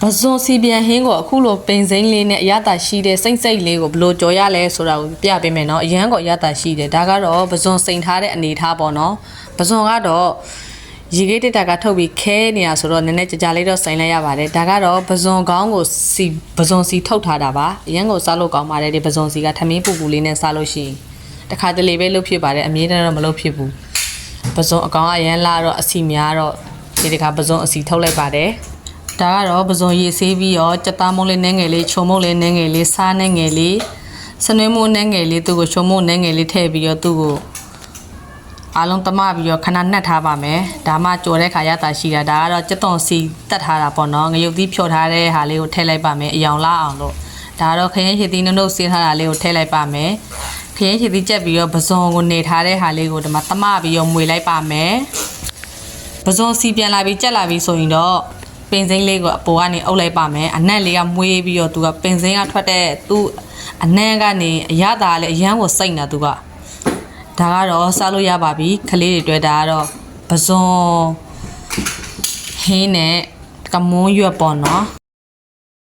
ပဇွန်စီပြန်ဟင်းကိုအခုလိုပင်စိမ့်လေးနဲ့အရသာရှိတဲ့စိမ့်စိမ့်လေးကိုဘလို့ကြော်ရလဲဆိုတာကိုပြပေးမယ်နော်အရန်ကိုအရသာရှိတယ်ဒါကတော့ပဇွန်စိန်ထားတဲ့အနေထားပေါ့နော်ပဇွန်ကတော့ရေခဲတက်တာကထုတ်ပြီးခဲနေတာဆိုတော့နည်းနည်းကြလေးတော့စိန်လိုက်ရပါတယ်ဒါကတော့ပဇွန်ကောင်းကိုပဇွန်စီထုတ်ထားတာပါအရန်ကိုစားလို့ကောင်းပါတယ်ဒီပဇွန်စီကထမင်းပူပူလေးနဲ့စားလို့ရှိရင်တခါတလေပဲလုပ်ဖြစ်ပါတယ်အမြဲတမ်းတော့မလုပ်ဖြစ်ဘူးပဇွန်အကောင်အရန်လာတော့အစီများတော့ဒီတခါပဇွန်အစီထုတ်လိုက်ပါတယ်ဒါကတော့ပဇွန်ရေဆေးပြီးတော့ကြက်သားမုံလေးနှဲငယ်လေးချုံမုံလေးနှဲငယ်လေးစားနှဲငယ်လေးစနွေးမိုးနှဲငယ်လေးသူ့ကိုချုံမုံနှဲငယ်လေးထည့်ပြီးတော့သူ့ကိုအားလုံးတမပြီးတော့ခဏနှက်ထားပါမယ်ဒါမှကြော်တဲ့ခါရတာရှိတာဒါကတော့ကြက်သွန်စီတက်ထားတာပေါ့နော်ငရုတ်သီးဖြော်ထားတဲ့ဟာလေးကိုထည့်လိုက်ပါမယ်အယောင်လာအောင်လို့ဒါကတော့ခရင်ရည်သီးနှုတ်ဆေးထားတာလေးကိုထည့်လိုက်ပါမယ်ခရင်ရည်သီးကြက်ပြီးတော့ပဇွန်ကိုနေထားတဲ့ဟာလေးကိုဒီမှာတမပြီးတော့မွေလိုက်ပါမယ်ပဇွန်စီပြန်လာပြီးကြက်လာပြီးဆိုရင်တော့ပင်စိမ့်လေးကိုအပေါ်ကနေအုပ်လိုက်ပါမယ်အနက်လေးကမွေးပြီးတော့သူကပင်စိမ့်ကထွက်တဲ့သူ့အနံ့ကနေအရသာလည်းအရန်ကိုစိတ်နေတာသူကဒါကတော့စားလို့ရပါပြီခလေးတွေတွေ့ဒါကတော့ပဇွန်ဟင်းနဲ့ကမွန်းရွက်ပေါ့နော်